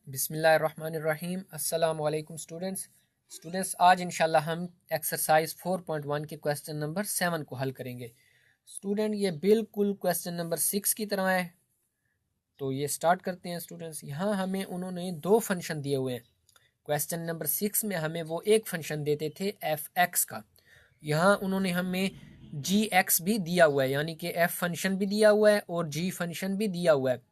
बिस्मिल्लाहिर्रहमानिर्रहीम। अस्सलाम वालेकुम स्टूडेंट्स आज इंशाल्लाह हम एक्सरसाइज 4.1 के क्वेश्चन नंबर 7 को हल करेंगे। स्टूडेंट ये बिल्कुल क्वेश्चन नंबर 6 की तरह है, तो ये स्टार्ट करते हैं। स्टूडेंट्स यहाँ हमें उन्होंने दो फंक्शन दिए हुए हैं। क्वेश्चन नंबर 6 में हमें वो एक फंक्शन देते थे एफ एक्स का, यहाँ उन्होंने हमें जी एक्स भी दिया हुआ है, यानी कि एफ फंक्शन भी दिया हुआ है और जी फंक्शन भी दिया हुआ है।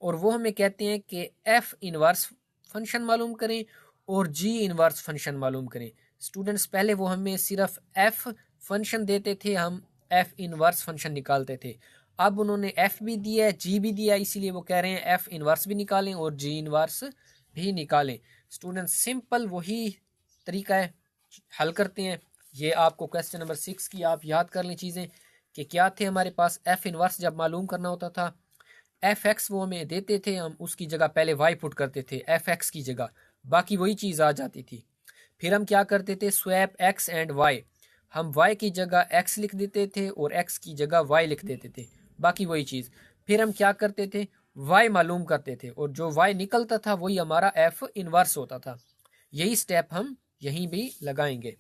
और वो हमें कहते हैं कि एफ इनवर्स फंक्शन मालूम करें और जी इनवर्स फंक्शन मालूम करें। स्टूडेंट्स पहले वो हमें सिर्फ एफ फंक्शन देते थे, हम एफ इनवर्स फंक्शन निकालते थे। अब उन्होंने एफ भी दिया है, जी भी दिया है, इसीलिए वो कह रहे हैं एफ इनवर्स भी निकालें और जी इनवर्स भी निकालें। स्टूडेंट्स सिंपल वही तरीका है, हल करते हैं। ये आपको क्वेश्चन नंबर 6 की आप याद कर लें चीज़ें कि क्या थे हमारे पास। एफ इनवर्स जब मालूम करना होता था, एफ एक्स वो हमें देते थे, हम उसकी जगह पहले वाई पुट करते थे एफ एक्स की जगह, बाकी वही चीज़ आ जाती थी। फिर हम क्या करते थे, स्वैप एक्स एंड वाई, हम वाई की जगह एक्स लिख देते थे और एक्स की जगह वाई लिख देते थे, बाकी वही चीज़। फिर हम क्या करते थे, वाई मालूम करते थे और जो वाई निकलता था वही हमारा एफ इनवर्स होता था। यही स्टेप हम यहीं भी लगाएंगे।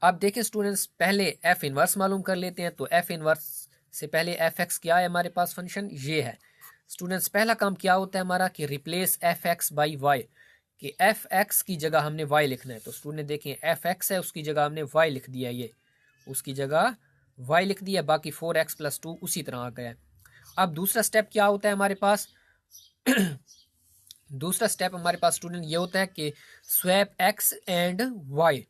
अब देखें स्टूडेंट्स, पहले एफ इनवर्स मालूम कर लेते हैं। तो एफ इनवर्स से पहले एफ एक्स क्या है हमारे पास, फंक्शन ये है। स्टूडेंट्स पहला काम क्या होता है हमारा कि replace f x by y, कि एफ एक्स की जगह हमने वाई लिखना है। तो स्टूडेंट देखें, एफ एक्स है उसकी जगह हमने वाई लिख दिया, ये उसकी जगह वाई लिख दिया, बाकी 4x+2 उसी तरह आ गया है। अब दूसरा स्टेप क्या होता है हमारे पास दूसरा स्टेप हमारे पास स्टूडेंट ये होता है कि स्वैप एक्स एंड वाई।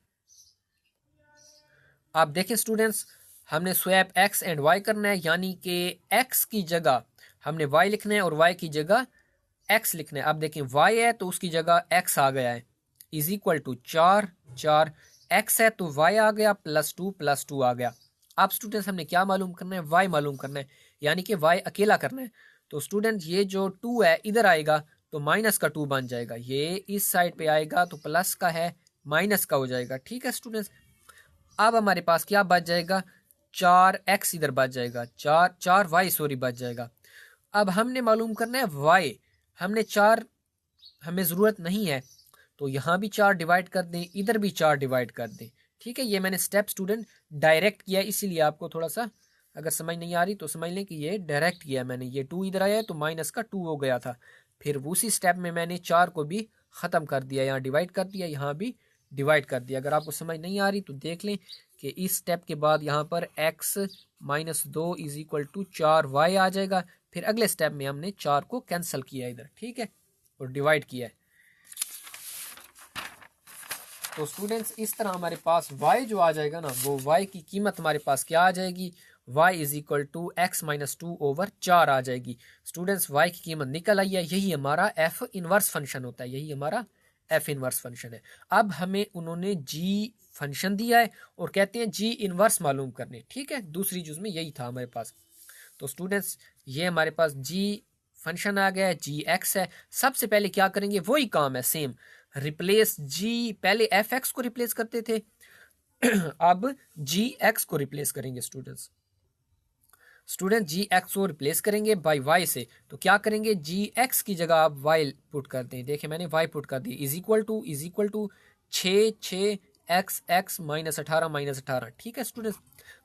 आप देखें स्टूडेंट्स, हमने स्वैप एक्स एंड वाई करना है, यानी कि एक्स की जगह हमने वाई लिखना है और वाई की जगह एक्स लिखना है। अब देखें वाई है तो उसकी जगह एक्स आ गया है, इज इक्वल टू 4 एक्स है तो वाई आ गया +2 आ गया। अब स्टूडेंट्स हमने क्या मालूम करना है, वाई मालूम करना है, यानी कि वाई अकेला करना है। तो स्टूडेंट ये जो 2 है इधर आएगा तो -2 बन जाएगा, ये इस साइड पे आएगा तो प्लस का है माइनस का हो जाएगा। ठीक है स्टूडेंट्स, अब हमारे पास क्या बच जाएगा, 4x इधर बच जाएगा, 4y सॉरी बच जाएगा। अब हमने मालूम करना है y, हमने 4 हमें ज़रूरत नहीं है तो यहाँ भी 4 डिवाइड कर दें, इधर भी 4 डिवाइड कर दें। ठीक है, ये मैंने स्टेप स्टूडेंट डायरेक्ट किया है, इसीलिए आपको थोड़ा सा अगर समझ नहीं आ रही तो समझ लें कि ये डायरेक्ट किया है मैंने। ये 2 इधर आया है तो -2 हो गया था, फिर उसी स्टेप में मैंने 4 को भी ख़त्म कर दिया, यहाँ डिवाइड कर दिया, यहाँ भी डिवाइड कर दिया। अगर आपको समझ नहीं आ रही तो देख लें कि इस स्टेप के बाद यहाँ पर x -2 is equal to 4y आ जाएगा। फिर अगले स्टेप में हमने 4 को कैंसिल किया इधर, ठीक है, और डिवाइड किया है। तो स्टूडेंट्स इस तरह हमारे पास y जो आ जाएगा ना, वो y की कीमत हमारे पास क्या आ जाएगी, y is equal to x -2/4 आ जाएगी। स्टूडेंट्स y की कीमत निकल आई है, यही हमारा f इनवर्स फंक्शन होता है, यही हमारा f इनवर्स फंक्शन है। अब हमें उन्होंने g फंक्शन दिया है और कहते हैं g इनवर्स मालूम करने। ठीक है, दूसरी जुज में यही था हमारे पास। तो स्टूडेंट्स ये हमारे पास g फंक्शन आ गया है, जी एक्स है। सबसे पहले क्या करेंगे, वही काम है सेम, रिप्लेस जी, पहले एफ एक्स को रिप्लेस करते थे अब जी एक्स को रिप्लेस करेंगे स्टूडेंट जी एक्स को रिप्लेस करेंगे बाई वाई से। तो क्या करेंगे, जी एक्स की जगह आप वाई पुट कर दें, देखिए मैंने वाई पुट कर दी, is equal to 6 x x -18 ठीक है स्टूडेंट।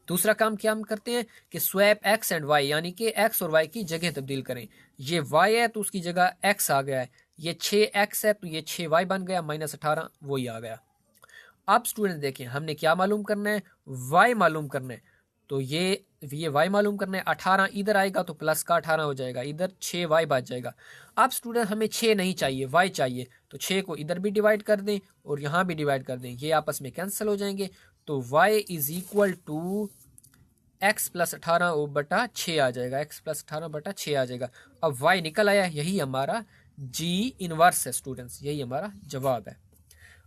दूसरा काम क्या हम करते हैं कि स्वैप एक्स एंड वाई, यानी कि एक्स और वाई की जगह तब्दील करें। ये वाई है तो उसकी जगह एक्स आ गया है, ये 6x है तो ये 6y बन गया, -18 वही आ गया। अब स्टूडेंट देखें हमने क्या मालूम करना है, y मालूम करना है। तो ये y मालूम करना है, 18 इधर आएगा तो प्लस का 18 हो जाएगा, इधर 6y बच जाएगा। अब स्टूडेंट हमें 6 नहीं चाहिए, y चाहिए, तो 6 को इधर भी डिवाइड कर दें और यहाँ भी डिवाइड कर दें, ये आपस में कैंसिल हो जाएंगे। तो y is equal to x+18/6 आ जाएगा, x+18/6 आ जाएगा। अब y निकल आया, यही हमारा g इनवर्स है स्टूडेंट्स, यही हमारा जवाब है।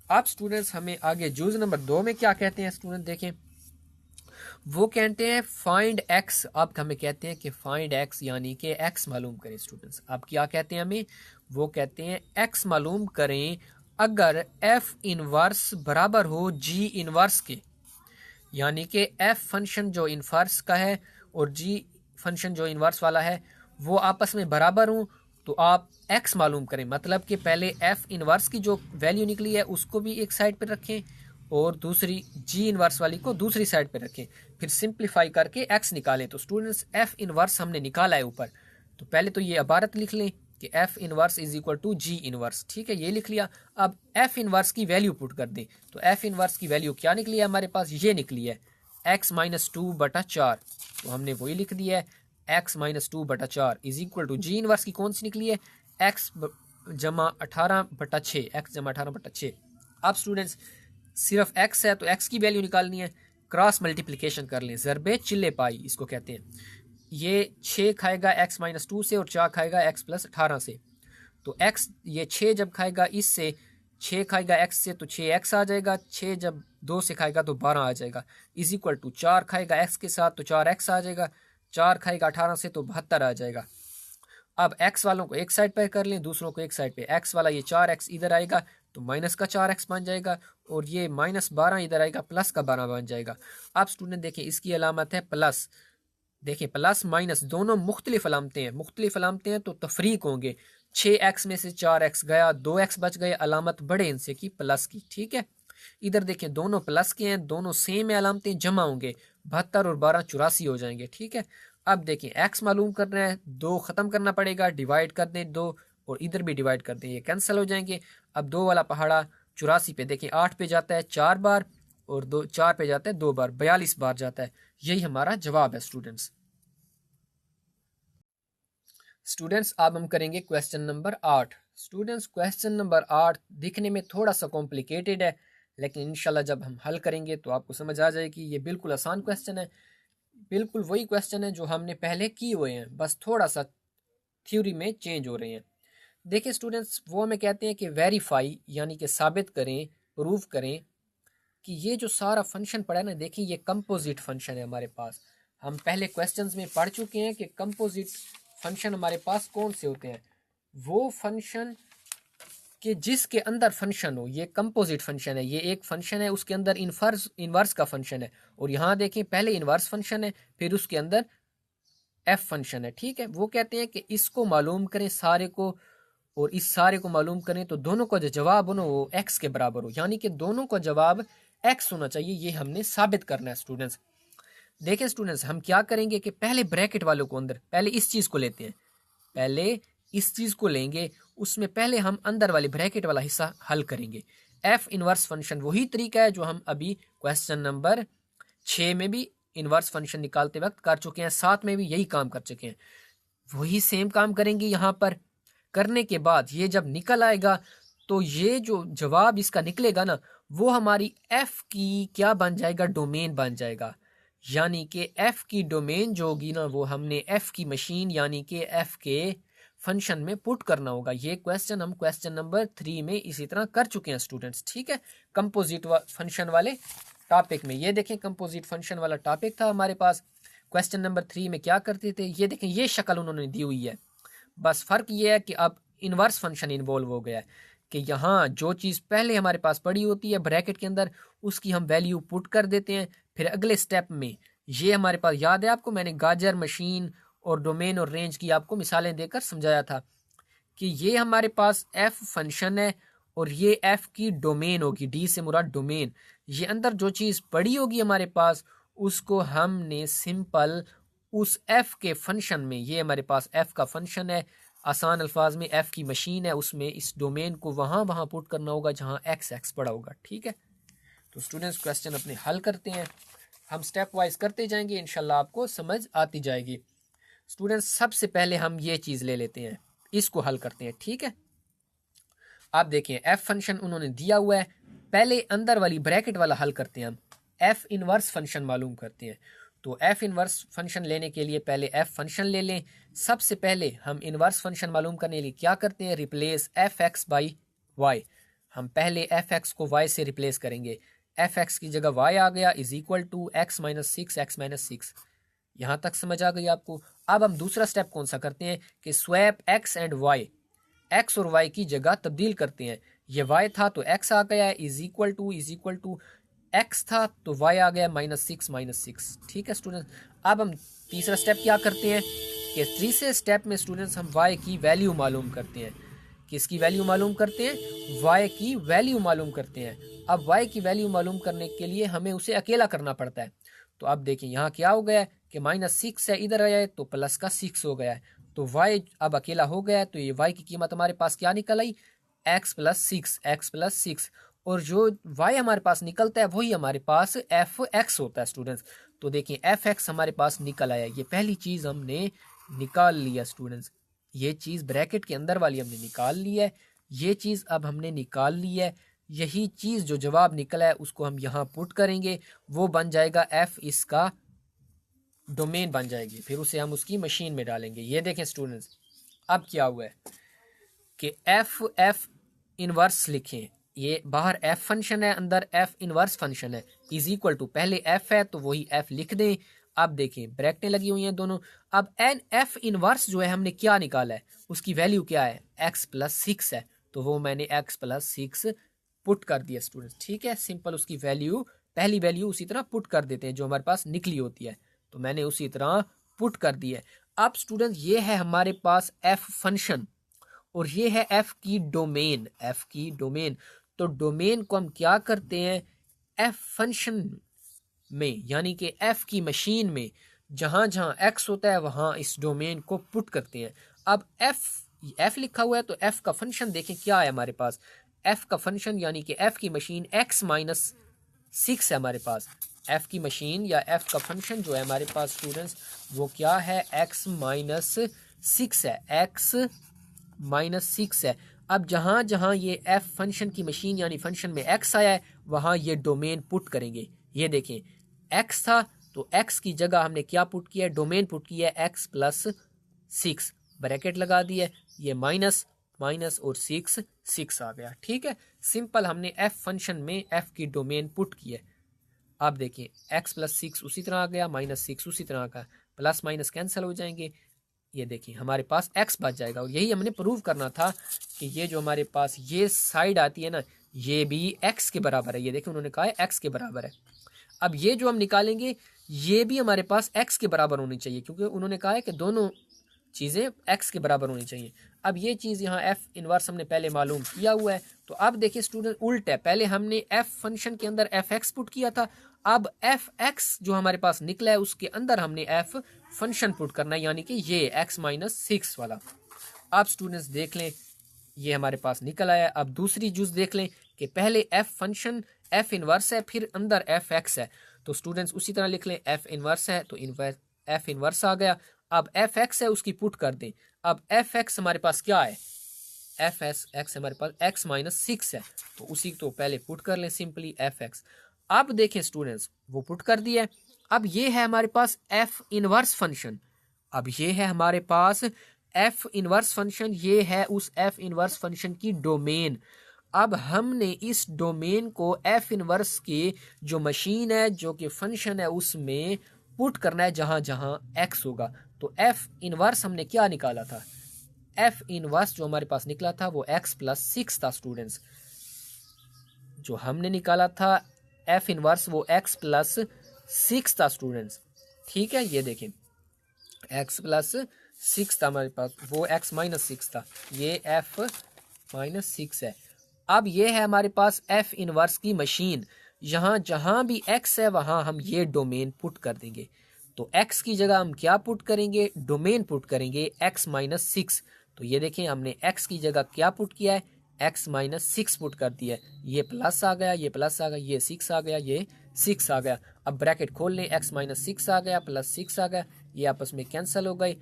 अब स्टूडेंट्स हमें आगे जूज नंबर 2 में क्या कहते हैं स्टूडेंट देखें, वो कहते हैं फाइंड x। अब हमें कहते हैं कि फाइंड x, यानी कि x मालूम करें स्टूडेंट्स। अब क्या कहते हैं हमें, वो कहते हैं x मालूम करें अगर f इनवर्स बराबर हो g इनवर्स के, यानी कि f फंक्शन जो इनवर्स का है और g फंक्शन जो इनवर्स वाला है वो आपस में बराबर हों तो आप x मालूम करें, मतलब कि पहले f इनवर्स की जो वैल्यू निकली है उसको भी एक साइड पे रखें और दूसरी g इनवर्स वाली को दूसरी साइड पे रखें, फिर सिंप्लीफाई करके x निकालें। तो स्टूडेंट्स f इनवर्स हमने निकाला है ऊपर, तो पहले तो ये इबारत लिख लें कि f inverse is equal to g inverse. ठीक है, ये लिख लिया। अब f इनवर्स की वैल्यू पुट कर दें, तो f इनवर्स की वैल्यू क्या निकली है हमारे पास, ये निकली है x माइनस 2/4। तो हमने वही लिख दिया है x minus 2/4 is equal to g inverse की कौन सी निकली है, x जमा 18/6, x जमा 18/6। अब स्टूडेंट्स सिर्फ x है तो x की वैल्यू निकालनी है, क्रॉस मल्टीप्लिकेशन कर लें, ज़रबे चिल्ले पाई इसको कहते हैं। ये 6 खाएगा x माइनस 2 से और 4 खाएगा x प्लस 18 से। तो x ये 6 जब खाएगा इससे, 6 खाएगा x से तो 6x आ जाएगा, 6 जब 2 से खाएगा तो 12 आ जाएगा, इज इक्वल टू 4 खाएगा x के साथ तो 4x आ जाएगा, 4 खाएगा 18 से तो 72 आ जाएगा। अब x वालों को एक साइड पे कर लें, दूसरों को एक साइड पे, x वाला ये 4x इधर आएगा तो माइनस का 4x बन जाएगा, और ये -12 इधर आएगा प्लस का 12 बन जाएगा। अब स्टूडेंट देखें इसकी अलामत है प्लस, देखिए प्लस माइनस दोनों मुख्तलिफ अलामतें हैं, मुख्तलिफ अलामतें हैं तो तफरीक होंगे। 6x में से 4x गया, 2x बच गए, अलामत बढ़े इनसे की प्लस की। ठीक है, इधर देखें दोनों प्लस के हैं, दोनों सेम है, अलामतें जमा होंगे, 72 और 12 84 हो जाएंगे। ठीक है, अब देखें x मालूम करना है, 2 ख़त्म करना पड़ेगा, डिवाइड कर दें 2 और इधर भी डिवाइड कर दें, ये कैंसिल हो जाएंगे। अब 2 वाला पहाड़ा 84 पे देखें 8 पे जाता है 4 बार और 2 4 पे जाता है 2 बार, 42 बार जाता है। यही हमारा जवाब है स्टूडेंट्स। स्टूडेंट्स अब हम करेंगे question number 8। Students question number 8 दिखने में थोड़ा सा कॉम्प्लिकेटेड है, लेकिन इंशाल्लाह जब हम हल करेंगे तो आपको समझ आ जाएगी ये बिल्कुल आसान क्वेश्चन है, बिल्कुल वही क्वेश्चन है जो हमने पहले किए हुए हैं, बस थोड़ा सा थ्योरी में चेंज हो रहे हैं। देखिए स्टूडेंट्स, वो हमें कहते हैं कि वेरीफाई यानी कि साबित करें, प्रूव करें कि ये जो सारा फंक्शन पड़ा है ना, देखिए ये कंपोजिट फंक्शन है हमारे पास। हम पहले क्वेश्चंस में पढ़ चुके हैं कि कंपोजिट फंक्शन हमारे पास कौन से होते हैं, वो फंक्शन कि जिसके अंदर फंक्शन हो, ये कंपोजिट फंक्शन है। ये एक फंक्शन है उसके अंदर इनवर्स का फंक्शन है, और यहाँ देखें पहले इनवर्स फंक्शन है फिर उसके अंदर एफ फंक्शन है। ठीक है, वो कहते हैं कि इसको मालूम करें सारे को, और इस सारे को मालूम करें तो दोनों का जो जवाब हो ना वो एक्स के बराबर हो, यानी कि दोनों का जवाब एक्स होना चाहिए। ये हमने साबित करना है स्टूडेंट्स। देखिए स्टूडेंट्स, हम क्या करेंगे कि पहले ब्रैकेट वालों को अंदर, पहले इस चीज़ को लेते हैं, पहले इस चीज़ को लेंगे, उसमें पहले हम अंदर वाले ब्रैकेट वाला हिस्सा हल करेंगे। एफ इनवर्स फंक्शन वही तरीका है जो हम अभी क्वेश्चन नंबर 6 में भी इनवर्स फंक्शन निकालते वक्त कर चुके हैं, 7 में भी यही काम कर चुके हैं, वही सेम काम करेंगे यहाँ पर। करने के बाद ये जब निकल आएगा तो ये जो जवाब इसका निकलेगा ना, वो हमारी एफ की क्या बन जाएगा, डोमेन बन जाएगा। यानी कि एफ की डोमेन जो होगी ना, वो हमने एफ की मशीन यानी कि एफ के फंक्शन में पुट करना होगा। ये क्वेश्चन हम क्वेश्चन नंबर 3 में इसी तरह कर चुके हैं स्टूडेंट्स। ठीक है, कंपोजिट फंक्शन वाले टॉपिक में, ये देखें कंपोजिट फंक्शन वाला टॉपिक था हमारे पास। क्वेश्चन नंबर 3 में क्या करते थे, ये देखें ये शक्ल उन्होंने दी हुई है, बस फ़र्क ये है कि अब इनवर्स फंक्शन इन्वॉल्व हो गया है कि यहाँ जो चीज़ पहले हमारे पास पड़ी होती है ब्रैकेट के अंदर, उसकी हम वैल्यू पुट कर देते हैं। फिर अगले स्टेप में ये हमारे पास, याद है आपको मैंने गाजर, मशीन और डोमेन और रेंज की आपको मिसालें देकर समझाया था कि ये हमारे पास एफ फंक्शन है और ये एफ की डोमेन होगी, डी से मुराद डोमेन। ये अंदर जो चीज़ पड़ी होगी हमारे पास उसको हमने सिंपल उस एफ के फंक्शन में, ये हमारे पास एफ का फंक्शन है, आसान अल्फाज में एफ की मशीन है, उसमें इस डोमेन को वहाँ वहाँ पुट करना होगा जहाँ एक्स एक्स पड़ा होगा। ठीक है, तो स्टूडेंट्स क्वेश्चन अपने हल करते हैं, हम स्टेप वाइज करते जाएंगे, इंशाल्लाह आपको समझ आती जाएगी। स्टूडेंट्स सबसे पहले हम ये चीज़ ले लेते हैं, इसको हल करते हैं। ठीक है, आप देखें एफ फंक्शन उन्होंने दिया हुआ है, पहले अंदर वाली ब्रैकेट वाला हल करते हैं, हम एफ इनवर्स फंक्शन मालूम करते हैं। तो एफ इनवर्स फंक्शन लेने के लिए पहले एफ फंक्शन ले लें। सबसे पहले हम इनवर्स फंक्शन मालूम करने के लिए क्या करते हैं, replace f x by y. हम पहले एफ एक्स को वाई से रिप्लेस करेंगे, एफ एक्स की जगह वाई आ गया is equal to x minus six, x minus six. यहाँ तक समझ आ गई आपको। अब हम दूसरा स्टेप कौन सा करते हैं कि swap x and y, x और वाई की जगह तब्दील करते हैं। ये वाई था तो एक्स आ गया है, इज इक्वल टू एक्स था तो वाई आ गया -6 -6। ठीक है स्टूडेंट, अब हम तीसरा स्टेप क्या करते हैं, कि तीसरे स्टेप में स्टूडेंट्स हम y की वैल्यू मालूम करते हैं। किसकी वैल्यू मालूम करते हैं? y की वैल्यू मालूम करते हैं। अब y की वैल्यू मालूम करने के लिए हमें उसे अकेला करना पड़ता है। तो अब देखिए यहाँ क्या हो गया है कि -6 है, इधर आया है तो प्लस का 6 हो गया है, तो y अब अकेला हो गया है, तो ये y की कीमत हमारे पास क्या निकल आई? x+6 और जो y हमारे पास निकलता है वही हमारे पास f(x) होता है स्टूडेंट्स। तो देखिए f(x) हमारे पास निकल आया, ये पहली चीज़ हमने निकाल लिया स्टूडेंट्स। ये चीज़ ब्रैकेट के अंदर वाली हमने निकाल ली है, ये चीज़ अब हमने निकाल ली है। यही चीज़ जो जवाब निकला है उसको हम यहाँ पुट करेंगे, वो बन जाएगा f, इसका डोमेन बन जाएगी, फिर उसे हम उसकी मशीन में डालेंगे। ये देखें स्टूडेंट्स, अब क्या हुआ है कि f इनवर्स लिखें, ये बाहर f फंक्शन है, अंदर f इनवर्स फंक्शन है, इज इक्वल टू पहले f है तो वही f लिख दें। अब देखें ब्रैकेटें लगी हुई हैं दोनों। अब एन f इनवर्स जो है हमने क्या निकाला है, उसकी वैल्यू क्या है? x+6 है, तो वो मैंने x+6 पुट कर दिया स्टूडेंट्स। ठीक है, सिंपल उसकी वैल्यू, पहली वैल्यू उसी तरह पुट कर देते हैं जो हमारे पास निकली होती है, तो मैंने उसी तरह पुट कर दी है। अब स्टूडेंट ये है हमारे पास f फंक्शन और ये है f की डोमेन, f की डोमेन। तो डोमेन को हम क्या करते हैं, f फंक्शन में यानी कि f की मशीन में जहां जहां x होता है वहां इस डोमेन को पुट करते हैं। अब f लिखा हुआ है तो f का फंक्शन देखें क्या है हमारे पास, f का फंक्शन यानी कि f की मशीन x-6 है हमारे पास। f की मशीन या f का फंक्शन जो है हमारे पास स्टूडेंट्स वो क्या है, x-6 है, x-6 है। अब जहां जहां ये f फंक्शन की मशीन यानी फंक्शन में x आया है वहां ये डोमेन पुट करेंगे। ये देखें x था तो x की जगह हमने क्या पुट किया है, डोमेन पुट किया है x+6, ब्रैकेट लगा दी है, ये माइनस माइनस और 6 आ गया। ठीक है, सिंपल हमने f फंक्शन में f की डोमेन पुट की है। अब देखिए x+6 उसी तरह आ गया, -6 उसी तरह का, प्लस माइनस कैंसिल हो जाएंगे, ये देखिए हमारे पास x बच जाएगा। और यही हमने प्रूव करना था कि ये जो हमारे पास ये साइड आती है ना ये भी x के बराबर है। ये देखिए उन्होंने कहा है x के बराबर है। अब ये जो हम निकालेंगे ये भी हमारे पास x के बराबर होनी चाहिए, क्योंकि उन्होंने कहा है कि दोनों चीज़ें x के बराबर होनी चाहिए। अब ये चीज़ यहाँ f इनवर्स हमने पहले मालूम किया हुआ है, तो अब देखिए स्टूडेंट उल्ट है, पहले हमने f फंक्शन के अंदर f(x) पुट किया था, अब f(x) जो हमारे पास निकला है उसके अंदर हमने f फंक्शन पुट करना है, यानी कि ये x-6 वाला। अब स्टूडेंट्स देख लें ये हमारे पास निकल आया। अब दूसरी चीज देख लें कि पहले f फंक्शन f इनवर्स है, फिर अंदर f(x) है, तो स्टूडेंट्स उसी तरह लिख लें, f इनवर्स है तो f इनवर्स आ गया। अब f(x) है उसकी पुट कर दें। अब f(x) हमारे पास क्या है, f(x) हमारे पास x-6 है, तो उसी तो पहले पुट कर लें सिंपली f(x). अब देखें स्टूडेंट्स वो पुट कर दिया है। अब ये है हमारे पास f इनवर्स फंक्शन, अब ये है हमारे पास f इनवर्स फंक्शन, ये है उस f इनवर्स फंक्शन की डोमेन। अब हमने इस डोमेन को f इनवर्स की जो मशीन है जो कि फंक्शन है उसमें पुट करना है जहां जहां x होगा। तो f इनवर्स हमने क्या निकाला था, f इनवर्स जो हमारे पास निकला था वो x+6 था स्टूडेंट्स, जो हमने निकाला था f इनवर्स वो x+6 था स्टूडेंट्स। ठीक है, ये देखें x+6 था हमारे पास, वो x-6 था, ये f-6 है। अब ये है हमारे पास f इनवर्स की मशीन, यहाँ जहाँ भी x है वहाँ हम ये डोमेन पुट कर देंगे। तो x की जगह हम क्या पुट करेंगे, डोमेन पुट करेंगे x-6। तो ये देखें हमने x की जगह क्या पुट किया है, x-6 पुट कर दिया है, ये प्लस आ गया, ये प्लस आ गया, ये 6 आ गया, ये 6 आ गया। अब ब्रैकेट खोल लें, x-6 आ गया प्लस 6 आ गया, ये आपस में कैंसिल हो गई,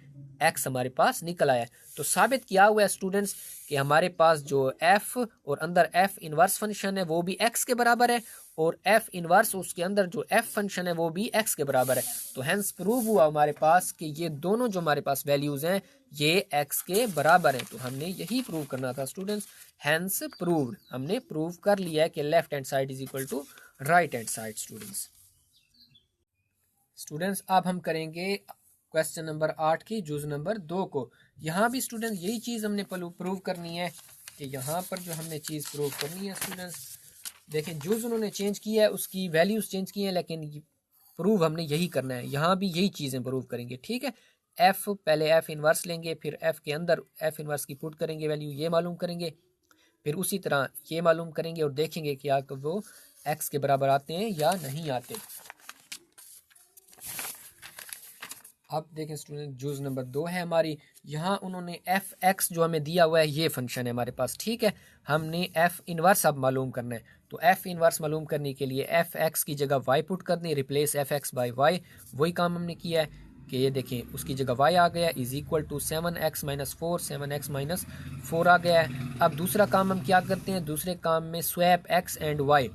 x हमारे पास निकल आया। तो साबित किया हुआ है स्टूडेंट्स कि हमारे पास जो f और अंदर f इनवर्स फंक्शन है वो भी x के बराबर है, और f इनवर्स उसके अंदर जो f फंक्शन है वो भी x के बराबर है। तो हेंस प्रूव हुआ हमारे पास कि ये दोनों जो हमारे पास वैल्यूज हैं ये x के बराबर हैं। तो हमने यही प्रूव करना था स्टूडेंट्स, हेंस प्रूव्ड, हमने प्रूव कर लिया है कि left hand side is equal to right hand side. Students अब हम करेंगे क्वेश्चन नंबर 8 की जुज नंबर 2 को। यहाँ भी स्टूडेंट यही चीज़ हमने प्रूव करनी है कि यहाँ पर जो हमने चीज़ प्रूव करनी है स्टूडेंट्स देखें, जुज उन्होंने चेंज किया है, उसकी वैल्यूज चेंज की हैं, लेकिन प्रूव हमने यही करना है, यहाँ भी यही चीज़ें प्रूव करेंगे। ठीक है, एफ, पहले एफ इनवर्स लेंगे, फिर एफ के अंदर एफ इनवर्स की पुट करेंगे वैल्यू, ये मालूम करेंगे, फिर उसी तरह ये मालूम करेंगे और देखेंगे कि क्या वो एक्स के बराबर आते हैं या नहीं आते। अब देखें स्टूडेंट, जूज नंबर 2 है हमारी। यहाँ उन्होंने एफ एक्स जो हमें दिया हुआ है ये फंक्शन है हमारे पास, ठीक है। हमने एफ इनवर्स अब मालूम करना है, तो एफ इनवर्स मालूम करने के लिए एफ एक्स की जगह वाई पुट कर दें, replace f x by y. वही काम हमने किया है कि ये देखें उसकी जगह वाई आ गया is equal to 7x minus 4, 7x minus 4 आ गया है। अब दूसरा काम हम क्या करते हैं, दूसरे काम में swap x and y,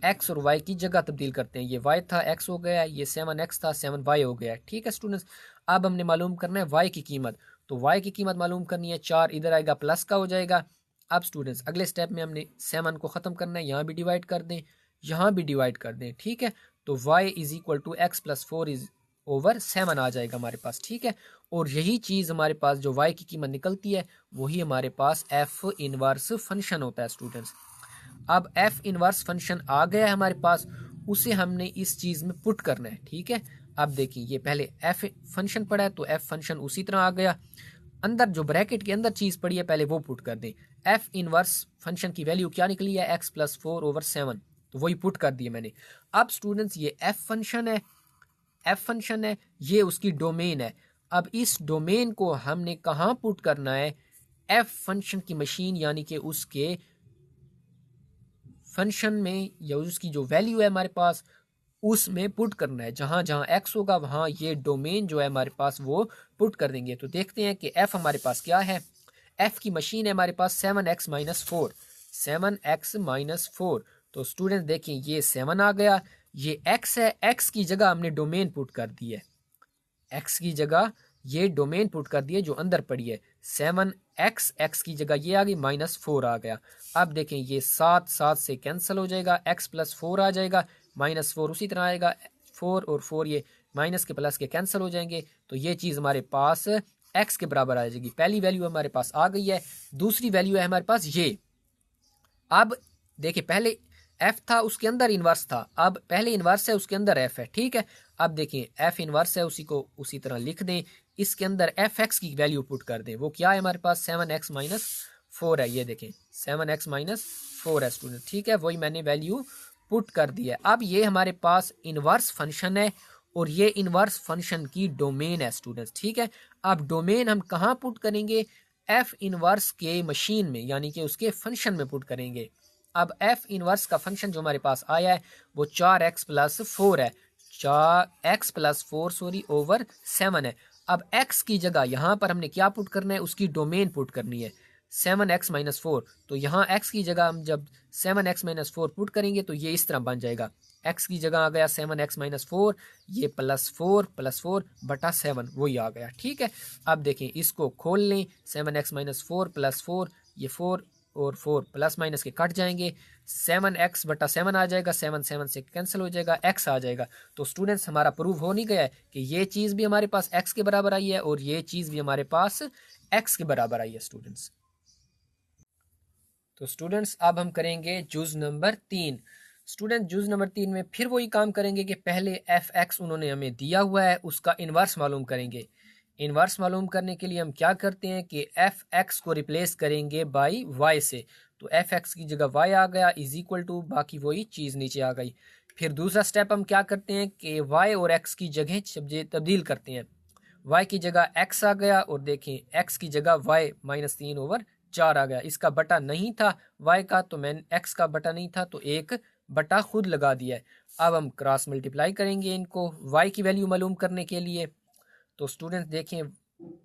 x और वाई की जगह तब्दील करते हैं। ये वाई था एक्स हो गया, ये 7x था 7y हो गया, ठीक है स्टूडेंट्स। अब हमने मालूम करना है वाई की कीमत, तो वाई की कीमत मालूम करनी है 4, इधर आएगा प्लस का हो जाएगा। अब स्टूडेंट्स अगले स्टेप में हमने 7 को ख़त्म करना है, यहाँ भी डिवाइड कर दें, यहाँ भी डिवाइड कर दें, ठीक है। तो y is equal to x plus 4 is over 7 आ जाएगा हमारे पास, ठीक है। और यही चीज़ हमारे पास जो y की कीमत निकलती है वही हमारे पास एफ इनवर्स फंक्शन होता है स्टूडेंट्स। अब एफ इनवर्स फंक्शन आ गया है हमारे पास, उसे हमने इस चीज़ में पुट करना है, ठीक है। अब देखिए ये पहले एफ फंक्शन पड़ा है तो एफ फंक्शन उसी तरह आ गया, अंदर जो ब्रैकेट के अंदर चीज़ पड़ी है पहले वो पुट कर दें। एफ इनवर्स फंक्शन की वैल्यू क्या निकली है, एक्स प्लस 4 ओवर 7, तो वही पुट कर दिए मैंने। अब स्टूडेंट्स ये एफ फंक्शन है, एफ फंक्शन है, ये उसकी डोमेन है। अब इस डोमेन को हमने कहाँ पुट करना है, एफ फंक्शन की मशीन यानी कि उसके फंक्शन में, या उसकी जो वैल्यू है हमारे पास उसमें पुट करना है। जहाँ जहाँ एक्स होगा वहाँ ये डोमेन जो है हमारे पास वो पुट कर देंगे। तो देखते हैं कि एफ हमारे पास क्या है। एफ की मशीन है हमारे पास 7x माइनस 4, 7x माइनस 4। तो स्टूडेंट देखें ये 7 आ गया, ये x है, x की जगह हमने डोमेन पुट कर दी है, x की जगह ये डोमेन पुट कर दिए जो अंदर पड़ी है 7x, x की जगह ये आ गई माइनस 4 आ गया। अब देखें ये 7 7 से कैंसिल हो जाएगा, x प्लस 4 आ जाएगा, माइनस 4 उसी तरह आएगा, 4 और 4 ये माइनस के प्लस के कैंसिल हो जाएंगे, तो ये चीज़ हमारे पास x के बराबर आ जाएगी। पहली वैल्यू हमारे पास आ गई है, दूसरी वैल्यू है हमारे पास ये। अब देखिए पहले f था उसके अंदर इनवर्स था, अब पहले इनवर्स है उसके अंदर f है, ठीक है। अब देखिए f इनवर्स है उसी को उसी तरह लिख दें, इसके अंदर एफ एक्स की वैल्यू पुट कर दें, वो क्या है हमारे पास 7x माइनस 4 है, ये देखें 7x माइनस 4 है स्टूडेंट, ठीक है। वही मैंने वैल्यू पुट कर दी है। अब ये हमारे पास इनवर्स फंक्शन है और ये इनवर्स फंक्शन की डोमेन है स्टूडेंट्स, ठीक है। अब डोमेन हम कहाँ पुट करेंगे, एफ इनवर्स के मशीन में यानी कि उसके फंक्शन में पुट करेंगे। अब एफ इनवर्स का फंक्शन जो हमारे पास आया है वो 4x प्लस 4 है, 4x प्लस 4 सॉरी ओवर 7 है। अब x की जगह यहाँ पर हमने क्या पुट करना है, उसकी डोमेन पुट करनी है 7x माइनस 4। तो यहाँ x की जगह हम जब 7x माइनस 4 पुट करेंगे तो ये इस तरह बन जाएगा, x की जगह आ गया 7x माइनस 4, ये प्लस 4 बटा 7 वही आ गया, ठीक है। अब देखें इसको खोल लें, 7x माइनस 4 प्लस 4, ये 4 और 4 प्लस माइनस के कट जाएंगे, 7x बटा 7 आ जाएगा, 7 7 से कैंसिल हो जाएगा, x आ जाएगा। तो स्टूडेंट्स हमारा प्रूव हो नहीं गया है कि ये चीज़ भी हमारे पास x के बराबर आई है और ये चीज़ भी हमारे पास x के बराबर आई है स्टूडेंट्स। तो स्टूडेंट्स अब हम करेंगे जुज नंबर 3। स्टूडेंट जुज नंबर 3 में फिर वही काम करेंगे कि पहले एफ एक्स उन्होंने हमें दिया हुआ है उसका इन्वर्स मालूम करेंगे। इन्वर्स मालूम करने के लिए हम क्या करते हैं कि एफ एक्स को रिप्लेस करेंगे बाई वाई से, तो एफ एक्स की जगह वाई आ गया इज इक्वल टू बाकी वही चीज़ नीचे आ गई। फिर दूसरा स्टेप हम क्या करते हैं कि वाई और एक्स की जगह तब्दील करते हैं, वाई की जगह एक्स आ गया और देखें एक्स की जगह वाई माइनस 3 ओवर 4 आ गया। इसका बटा नहीं था वाई का, तो मैंने एक्स का बटा नहीं था तो एक बटा खुद लगा दिया है। अब हम क्रॉस मल्टीप्लाई करेंगे इनको वाई की वैल्यू मालूम करने के लिए। तो स्टूडेंट्स देखें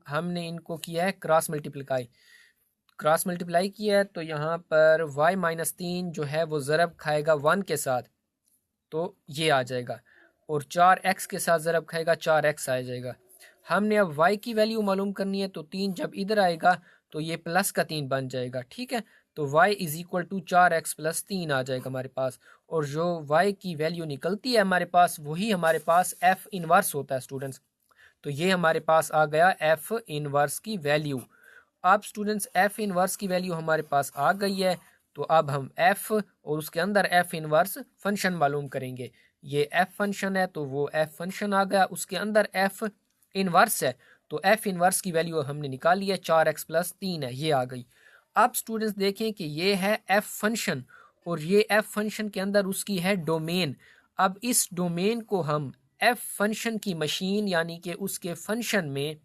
हमने इनको किया है क्रॉस मल्टीप्लाई किया है, तो यहाँ पर वाई माइनस 3 जो है वो ज़रब खाएगा 1 के साथ तो ये आ जाएगा, और 4x के साथ ज़रब खाएगा 4x आ जाएगा। हमने अब y की वैल्यू मालूम करनी है, तो 3 जब इधर आएगा तो ये प्लस का 3 बन जाएगा, ठीक है। तो y is equal to 4x plus 3 आ जाएगा हमारे पास, और जो y की वैल्यू निकलती है हमारे पास वही हमारे पास f इनवर्स होता है स्टूडेंट्स। तो ये हमारे पास आ गया f इनवर्स की वैल्यू। अब स्टूडेंट्स f इनवर्स की वैल्यू हमारे पास आ गई है, तो अब हम f और उसके अंदर f इनवर्स फंक्शन मालूम करेंगे। ये f फंक्शन है तो वो f फंक्शन आ गया, उसके अंदर f इनवर्स है तो एफ इनवर्स की वैल्यू हमने निकाली है 4x+3 है, ये आ गई। अब स्टूडेंट्स देखें कि ये है एफ फंक्शन और ये एफ फंक्शन के अंदर उसकी है डोमेन। अब इस डोमेन को हम एफ फंक्शन की मशीन यानी कि उसके फंक्शन में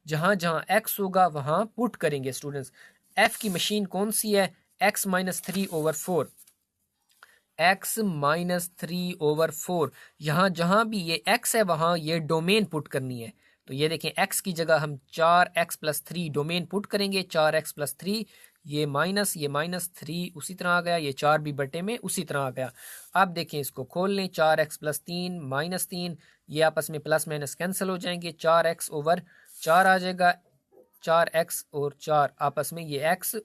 जहां जहां एक्स होगा वहां पुट करेंगे स्टूडेंट्स। एफ की मशीन कौन सी है? x-3/4, x-3/4। यहाँ जहां भी ये x है वहां ये डोमेन पुट करनी है। तो ये देखें x की जगह हम 4x+3 डोमेन पुट करेंगे। 4x+3 ये -3 उसी तरह आ गया, ये 4 भी बटे में उसी तरह आ गया। अब देखें इसको खोल लें, 4x+3 -3 ये आपस में प्लस माइनस कैंसिल हो जाएंगे, 4x/4 आ जाएगा। 4x और 4 आपस में ये x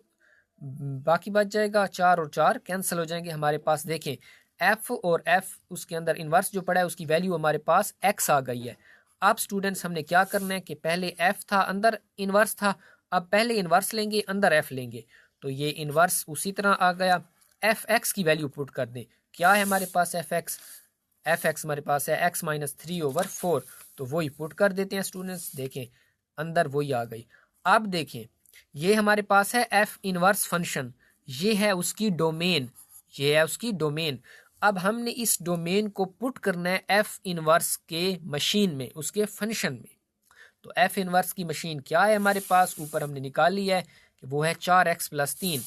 बाकी बच जाएगा, 4 और 4 कैंसिल हो जाएंगे। हमारे पास देखें f और f उसके अंदर इन्वर्स जो पड़ा है उसकी वैल्यू हमारे पास x आ गई है। अब स्टूडेंट्स हमने क्या करना है कि पहले f था अंदर इन्वर्स था, अब पहले इन्वर्स लेंगे अंदर f लेंगे, तो ये इन्वर्स उसी तरह आ गया। fx की वैल्यू पुट कर दें, क्या है हमारे पास fx हमारे पास है x-3/4, तो वही पुट कर देते हैं स्टूडेंट्स। देखें अंदर वही आ गई। अब देखें ये हमारे पास है एफ इनवर्स फंक्शन, ये है उसकी डोमेन, ये है उसकी डोमेन। अब हमने इस डोमेन को पुट करना है एफ इनवर्स के मशीन में, उसके फंक्शन में। तो एफ इनवर्स की मशीन क्या है हमारे पास, ऊपर हमने निकाली है कि वो है 4x+3,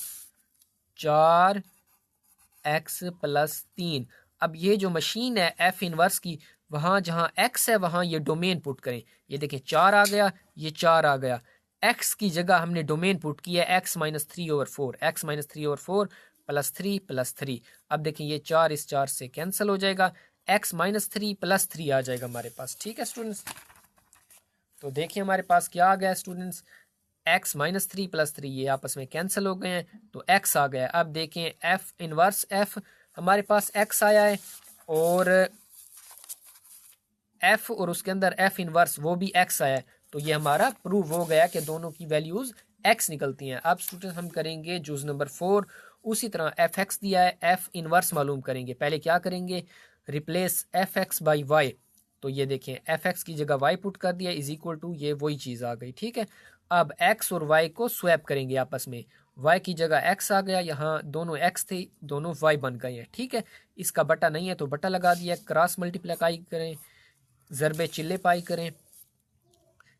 4x+3। अब ये जो मशीन है एफ इनवर्स की, वहां जहां x है वहां ये डोमेन पुट करें। ये देखें 4 आ गया, ये 4 आ गया। x की जगह हमने डोमेन पुट किया है x-3/4, x-3/4 +3 +3। अब देखें ये 4 इस 4 से कैंसिल हो जाएगा, x-3 +3 आ जाएगा हमारे पास। ठीक है स्टूडेंट्स, तो देखिए हमारे पास क्या आ गया स्टूडेंट्स, x-3 +3 ये आपस में कैंसिल हो गए हैं, तो x आ गया। अब देखें f इनवर्स f हमारे पास x आया है और f और उसके अंदर f इनवर्स वो भी x आया है, तो ये हमारा प्रूव हो गया कि दोनों की वैल्यूज x निकलती हैं। अब स्टूडेंट हम करेंगे जूज नंबर 4, उसी तरह fx दिया है, f इनवर्स मालूम करेंगे। पहले क्या करेंगे, रिप्लेस fx बाई y, तो ये देखें fx की जगह y पुट कर दिया इज इक्वल टू, ये वही चीज़ आ गई। ठीक है, अब x और y को स्वैप करेंगे आपस में, y की जगह x आ गया, यहाँ दोनों x थे दोनों y बन गए हैं। ठीक है, इसका बटा नहीं है तो बटा लगा दिया, क्रॉस मल्टीप्लाई करें, ज़रबे चिल्ले पाई करें,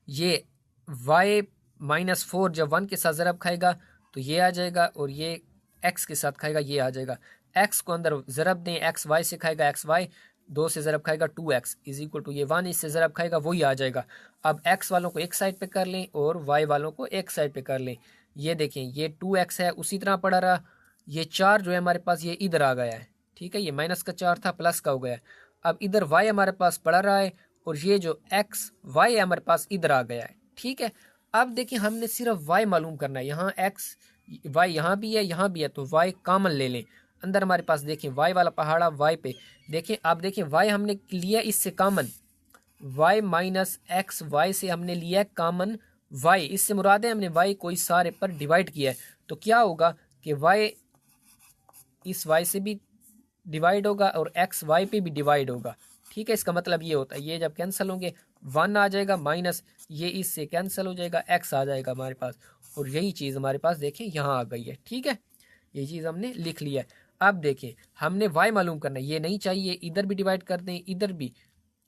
ये y-4 जब 1 के साथ ज़रब खाएगा तो ये आ जाएगा और ये x के साथ खाएगा ये आ जाएगा। x को अंदर ज़रब दें, x y से खाएगा, x y 2 से ज़रब खाएगा 2x इज इक्वल टू ये 1 इससे ज़रब खाएगा वही आ जाएगा। अब x वालों को एक साइड पे कर लें और y वालों को एक साइड पे कर लें। ये देखें ये 2x है उसी तरह पड़ा रहा, ये 4 जो है हमारे पास ये इधर आ गया है। ठीक है, ये माइनस का 4 था प्लस का हो गया। अब इधर y हमारे पास पड़ा रहा है और ये जो x y है हमारे पास इधर आ गया है। ठीक है, अब देखिए हमने सिर्फ y मालूम करना है, यहाँ x y यहाँ भी है यहाँ भी है, तो y कॉमन ले लें। अंदर हमारे पास देखें y वाला पहाड़ा y पे देखें, आप देखें y हमने लिया इससे common, y minus x y से हमने लिया कॉमन y, इससे मुराद है हमने y को इस सारे पर डिवाइड किया है। तो क्या होगा कि y इस y से भी डिवाइड होगा और x y पे भी डिवाइड होगा। ठीक है, इसका मतलब ये होता है ये जब कैंसिल होंगे 1 आ जाएगा माइनस ये इससे कैंसिल हो जाएगा, x आ जाएगा हमारे पास, और यही चीज़ हमारे पास देखें यहाँ आ गई है। ठीक है, ये चीज़ हमने लिख लिया है। अब देखें हमने y मालूम करना है, ये नहीं चाहिए, इधर भी डिवाइड कर दें इधर भी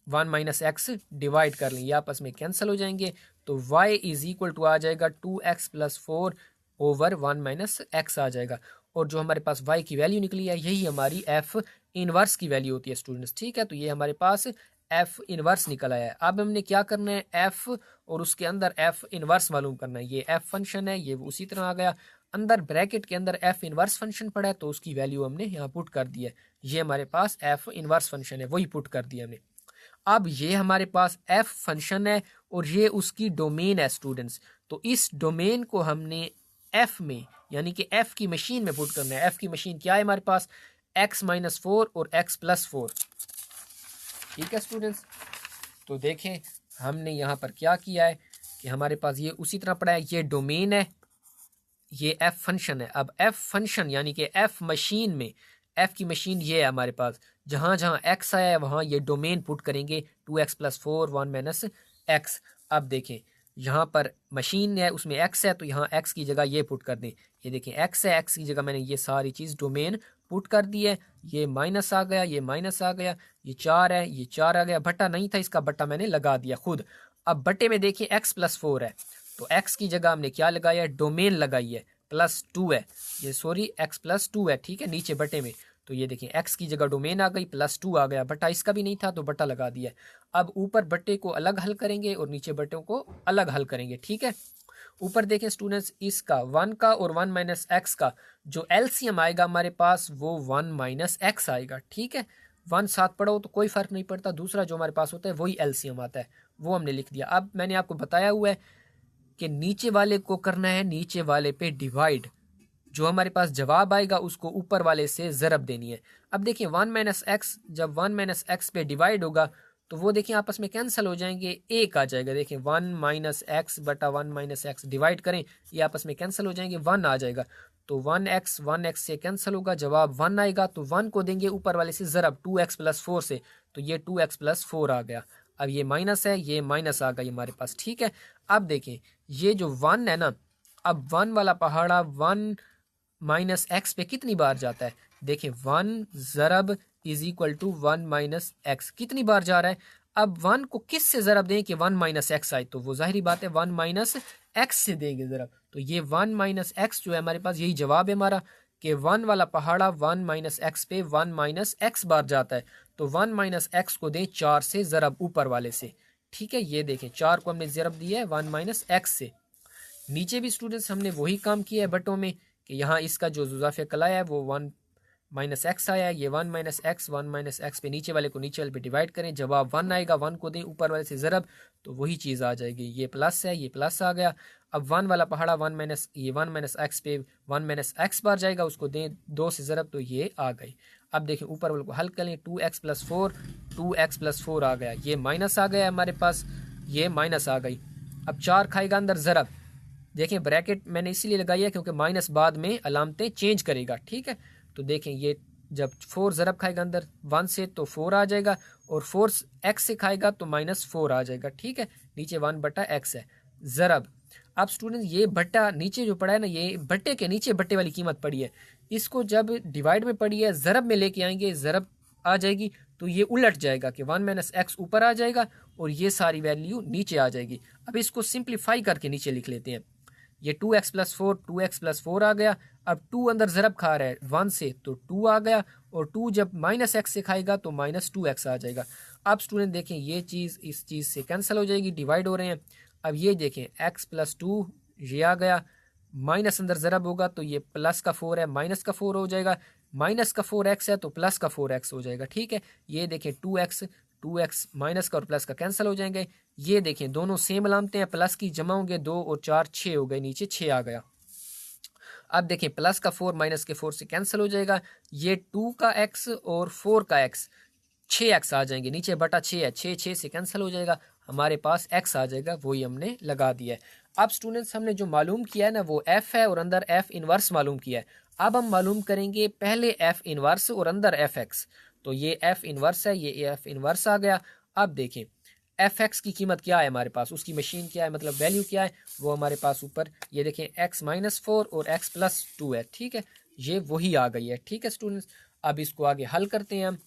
1 माइनस एक्स डिवाइड कर लें, ये आपस में कैंसिल हो जाएंगे, तो y इज इक्वल टू आ जाएगा 2x+4 ओवर 1 माइनस एक्स आ जाएगा। और जो हमारे पास y की वैल्यू निकली है यही हमारी f इनवर्स की वैल्यू होती है स्टूडेंट्स। ठीक है, तो ये हमारे पास f इनवर्स निकल आया है। अब हमने क्या करना है, f और उसके अंदर f इनवर्स मालूम करना है। ये f फंक्शन है, ये उसी तरह आ गया, अंदर ब्रैकेट के अंदर f इनवर्स फंक्शन पड़ा है तो उसकी वैल्यू हमने यहाँ पुट कर दी है। ये हमारे पास f इनवर्स फंक्शन है, वही पुट कर दिया हमने। अब ये हमारे पास f फंक्शन है और ये उसकी डोमेन है स्टूडेंट्स, तो इस डोमेन को हमने f में यानी कि f की मशीन में पुट करना है। f की मशीन क्या है हमारे पास, x-4 और x+4। ठीक है स्टूडेंट्स, तो देखें हमने यहाँ पर क्या किया है कि हमारे पास ये उसी तरह पड़ा है, ये डोमेन है, ये f फंक्शन है। अब f फंक्शन यानी कि f मशीन में f की मशीन ये है हमारे पास, जहाँ जहाँ x आया है वहाँ ये डोमेन पुट करेंगे 2x+4 1 माइनस एक्स। अब देखें यहाँ पर मशीन है उसमें एक्स है तो यहाँ एक्स की जगह ये पुट कर दें। ये देखें एक्स है, एक्स की जगह मैंने ये सारी चीज़ डोमेन पुट कर दी है। ये माइनस आ गया, ये माइनस आ गया, ये 4 है, ये 4 आ गया। बट्टा नहीं था, इसका बट्टा मैंने लगा दिया खुद। अब बट्टे में देखिए x+4 है तो x की जगह हमने क्या लगाया है, डोमेन लगाई है, +2 है, ये सॉरी x+2 है, ठीक है, नीचे बट्टे में। तो ये देखें x की जगह डोमेन आ गई, +2 आ गया, बट्टा इसका भी नहीं था तो बट्टा लगा दिया। अब ऊपर बट्टे को अलग हल करेंगे और नीचे बट्टों को अलग हल करेंगे, ठीक है। ऊपर देखें स्टूडेंट्स, इसका 1 का और 1 माइनस एक्स का जो एलसीएम आएगा हमारे पास वो 1 माइनस एक्स आएगा, ठीक है। 1 साथ पढ़ो तो कोई फर्क नहीं पड़ता, दूसरा जो हमारे पास होता है वही एलसीएम आता है, वो हमने लिख दिया। अब मैंने आपको बताया हुआ है कि नीचे वाले को करना है नीचे वाले पे डिवाइड, जो हमारे पास जवाब आएगा उसको ऊपर वाले से ज़रब देनी है। अब देखिए 1 माइनस एक्स जब 1 माइनस एक्स पे डिवाइड होगा तो वो देखिए आपस में कैंसिल हो जाएंगे, एक आ जाएगा। देखिए 1 माइनस एक्स बटा 1 माइनस एक्स डिवाइड करें, ये आपस में कैंसिल हो जाएंगे, 1 आ जाएगा। तो 1x से कैंसिल होगा, जवाब 1 आएगा। तो 1 को देंगे ऊपर वाले से ज़रब 2x+4 से, तो ये 2x+4 आ गया। अब ये माइनस है, ये माइनस आ गई हमारे पास, ठीक है। अब देखें ये जो 1 है ना, अब 1 वाला पहाड़ा 1 माइनस एक्स पे कितनी बार जाता है, देखें 1 ज़रब is equal to 1 minus x कितनी बार जा रहा है। अब 1 को किस से ज़रब दें कि 1 माइनस एक्स आए, तो वो जाहिर बात है 1 माइनस एक्स से देंगे ज़रब। तो ये 1 माइनस एक्स जो है हमारे पास यही जवाब है हमारा कि 1 वाला पहाड़ा 1 माइनस एक्स पे 1 माइनस एक्स बार जाता है। तो 1 माइनस एक्स को दें 4 से ज़रब ऊपर वाले से, ठीक है। ये देखें 4 को हमने ज़रब दिया है 1 माइनस एक्स से। नीचे भी स्टूडेंट्स हमने वही काम किया है बटों में कि यहाँ इसका जो जुज़ाफ़े कलाया है वो 1 माइनस एक्स आया है, ये 1 माइनस एक्स पे नीचे वाले को नीचे वाले पे डिवाइड करें, जवाब 1 आएगा। 1 को दें ऊपर वाले से ज़रब तो वही चीज़ आ जाएगी, ये प्लस है, ये प्लस आ गया। अब 1 वाला पहाड़ा 1 माइनस एक्स पे 1 माइनस एक्स बार जाएगा, उसको दें 2 से ज़रब तो ये आ गई। अब देखें ऊपर वाले को हल करें, 2x+4 आ गया, ये माइनस आ गया हमारे पास, ये माइनस आ गई। अब 4 खाएगा अंदर ज़रब, देखें ब्रैकेट मैंने इसीलिए लगाई है क्योंकि माइनस बाद में अलामतें चेंज करेगा, ठीक है। तो देखें ये जब 4 ज़रब खाएगा अंदर 1 से तो 4 आ जाएगा, और 4 एक्स से खाएगा तो -4 आ जाएगा, ठीक है। नीचे 1 बटा एक्स है ज़रब। अब स्टूडेंट ये बट्टा नीचे जो पड़ा है ना, ये बट्टे के नीचे बट्टे वाली कीमत पड़ी है, इसको जब डिवाइड में पड़ी है ज़रब में लेके आएंगे, ज़रब आ जाएगी तो ये उलट जाएगा कि 1 माइनस एक्स ऊपर आ जाएगा और ये सारी वैल्यू नीचे आ जाएगी। अब इसको सिंप्लीफाई करके नीचे लिख लेते हैं, ये 2x+4 आ गया। अब 2 अंदर ज़रब खा रहा है 1 से तो 2 आ गया, और 2 जब माइनस एक्स से खाएगा तो -2x आ जाएगा। अब स्टूडेंट देखें ये चीज़ इस चीज़ से कैंसिल हो जाएगी, डिवाइड हो रहे हैं। अब ये देखें x+2 ये आ गया, माइनस अंदर ज़रब होगा तो ये प्लस का 4 है, माइनस का 4 हो जाएगा, माइनस का 4x है तो प्लस का 4x हो जाएगा, ठीक है। ये देखें 2x माइनस का और प्लस का कैंसिल हो जाएंगे। ये देखें दोनों सेम अलामतें हैं, प्लस की जमा होंगे 2 और 4 6 हो गए, नीचे 6 आ गया। अब देखें प्लस का 4 माइनस के 4 से कैंसिल हो जाएगा, ये 2 का x और 4 का x 6x आ जाएंगे, नीचे बटा 6 है, 6 से कैंसिल हो जाएगा, हमारे पास x आ जाएगा, वही हमने लगा दिया है। अब स्टूडेंट्स हमने जो मालूम किया है ना वो f है और अंदर f इनवर्स मालूम किया है। अब हम मालूम करेंगे पहले f इनवर्स और अंदर fx। तो ये f इनवर्स है, ये f इनवर्स आ गया। अब देखें fx की कीमत क्या है हमारे पास, उसकी मशीन क्या है, मतलब वैल्यू क्या है, वो हमारे पास ऊपर ये देखें x-4 और x+2 है, ठीक है, ये वही आ गई है, ठीक है स्टूडेंट्स। अब इसको आगे हल करते हैं हम।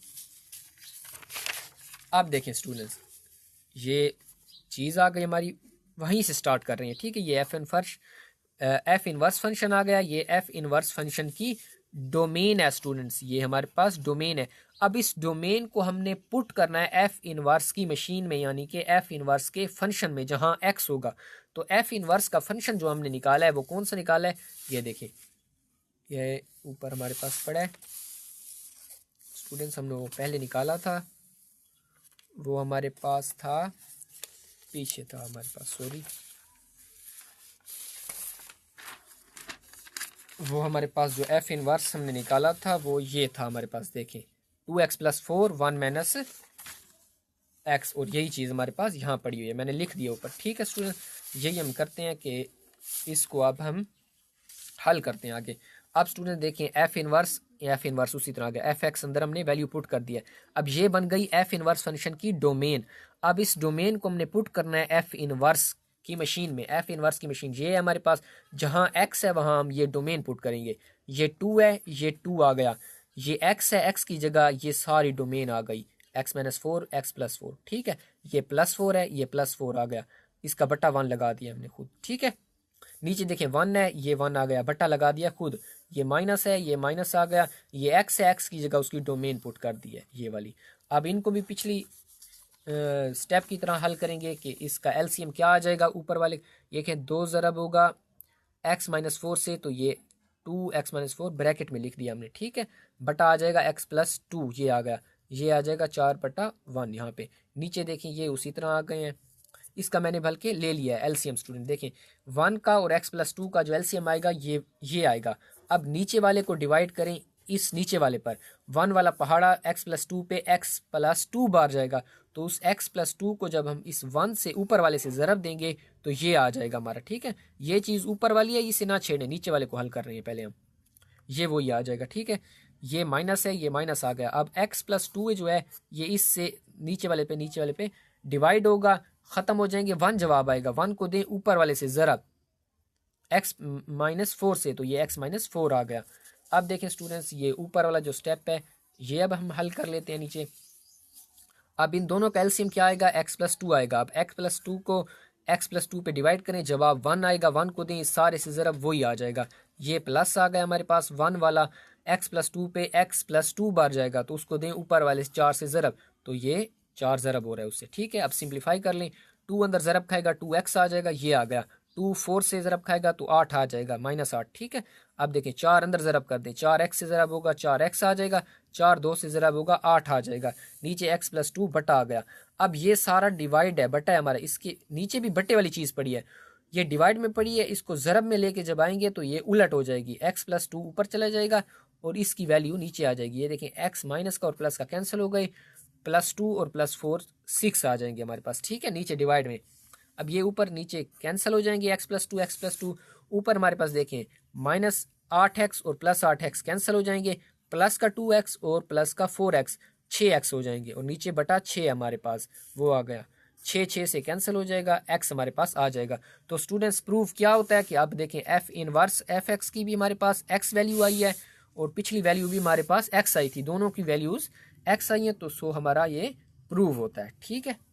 अब देखें स्टूडेंट्स ये चीज़ आ गई हमारी, वहीं से स्टार्ट कर रहे हैं, ठीक है। ये एफ इनवर्स फंक्शन आ गया, ये एफ इनवर्स फंक्शन की डोमेन है स्टूडेंट्स, ये हमारे पास डोमेन है। अब इस डोमेन को हमने पुट करना है एफ इनवर्स की मशीन में, यानी कि एफ इनवर्स के फंक्शन में जहां एक्स होगा। तो एफ इनवर्स का फंक्शन जो हमने निकाला है वो कौन सा निकाला है, ये देखिए ये ऊपर हमारे पास पड़ा है स्टूडेंट्स, हमने वो पहले निकाला था, वो हमारे पास था पीछे था हमारे पास, सॉरी, वो हमारे पास जो एफ इनवर्स हमने निकाला था वो ये था हमारे पास, देखें 2x+4 1 माइनस एक्स, और यही चीज़ हमारे पास यहाँ पड़ी हुई है, मैंने लिख दिया ऊपर, ठीक है स्टूडेंट। यही हम करते हैं कि इसको अब हम हल करते हैं आगे। अब स्टूडेंट देखें एफ इनवर्स उसी तरह आ गया, एफ एक्स अंदर हमने वैल्यू पुट कर दिया। अब ये बन गई एफ इनवर्स फंक्शन की डोमेन। अब इस डोमेन को हमने पुट करना है एफ इनवर्स की मशीन में, एफ इनवर्स की मशीन ये है हमारे पास, जहाँ एक्स है वहाँ हम ये डोमेन पुट करेंगे। ये 2 है, ये 2 आ गया, ये एक्स है, एक्स की जगह ये सारी डोमेन आ गई, x-4 x+4, ठीक है। ये +4 है, ये +4 आ गया, इसका बट्टा 1 लगा दिया हमने खुद, ठीक है। नीचे देखें 1 है, ये 1 आ गया, बट्टा लगा दिया खुद। ये माइनस है, ये माइनस आ गया, ये एक्स है, एक्स की जगह उसकी डोमेन पुट कर दी है ये वाली। अब इनको भी पिछली स्टेप की तरह हल करेंगे कि इसका एलसीएम क्या आ जाएगा ऊपर वाले। ये कि 2 ज़रब होगा x-4 से, तो ये 2x-4 ब्रैकेट में लिख दिया हमने, ठीक है। बटा आ जाएगा x+2, ये आ गया, ये आ जाएगा 4/1 यहाँ पे। नीचे देखें ये उसी तरह आ गए हैं, इसका मैंने बल्कि ले लिया है एलसीएम। स्टूडेंट देखें 1 का और x+2 का जो एलसीएम आएगा ये आएगा। अब नीचे वाले को डिवाइड करें इस नीचे वाले पर, 1 वाला पहाड़ा x+2 पे x+2 बार जाएगा, तो उस x+2 को जब हम इस 1 से ऊपर वाले से ज़रब देंगे तो ये आ जाएगा हमारा, ठीक है। ये चीज़ ऊपर वाली है, इसे ना छेड़े, नीचे वाले को हल कर रहे हैं पहले हम, ये वही आ जाएगा, ठीक है। ये माइनस है, ये माइनस आ गया। अब x+2 जो है ये इससे नीचे वाले पे डिवाइड होगा, ख़त्म हो जाएंगे, 1 जवाब आएगा, 1 को दें ऊपर वाले से ज़रब x-4 से, तो ये x-4 आ गया। अब देखें स्टूडेंट्स ये ऊपर वाला जो स्टेप है ये अब हम हल कर लेते हैं नीचे। अब इन दोनों का एलसीएम क्या आएगा, x+2 आएगा। अब x+2 को x+2 पे डिवाइड करें, जवाब 1 आएगा, 1 को दें सारे से ज़रब वही आ जाएगा। ये प्लस आ गया हमारे पास, 1 वाला x+2 पे x+2 बार जाएगा, तो उसको दें ऊपर वाले 4 से ज़रब, तो ये 4 ज़रब हो रहा है उससे, ठीक है। अब सिंप्लीफाई कर लें, 2 अंदर ज़रब खाएगा 2x आ जाएगा, ये आ गया। 2 4 से ज़रब खाएगा तो 8 आ जाएगा, -8, ठीक है। अब देखें 4 अंदर ज़रब कर दें, 4x से ज़रब होगा 4x आ जाएगा, 4 2 से ज़रब होगा 8 आ जाएगा, नीचे x+2 बटा आ गया। अब ये सारा डिवाइड है, बटा है हमारा, इसके नीचे भी बटे वाली चीज़ पड़ी है, ये डिवाइड में पड़ी है, इसको ज़रब में लेके जब आएंगे तो ये उलट हो जाएगी, x+2 ऊपर चला जाएगा और इसकी वैल्यू नीचे आ जाएगी। ये देखें x माइनस का और प्लस का कैंसिल हो गए, +2 और +4 6 आ जाएंगे हमारे पास, ठीक है, नीचे डिवाइड में। अब ये ऊपर नीचे कैंसिल हो जाएंगे, x+2 ऊपर हमारे पास देखें -8x और +8x कैंसिल हो जाएंगे, प्लस का 2x और प्लस का 4x 6x हो जाएंगे, और नीचे बटा 6 हमारे पास वो आ गया, 6 से कैंसिल हो जाएगा, x हमारे पास आ जाएगा। तो स्टूडेंट्स प्रूफ क्या होता है कि आप देखें f इनवर्स fx की भी हमारे पास x वैल्यू आई है और पिछली वैल्यू भी हमारे पास x आई थी, दोनों की वैल्यूज़ x आई हैं, तो सो हमारा ये प्रूव होता है, ठीक है।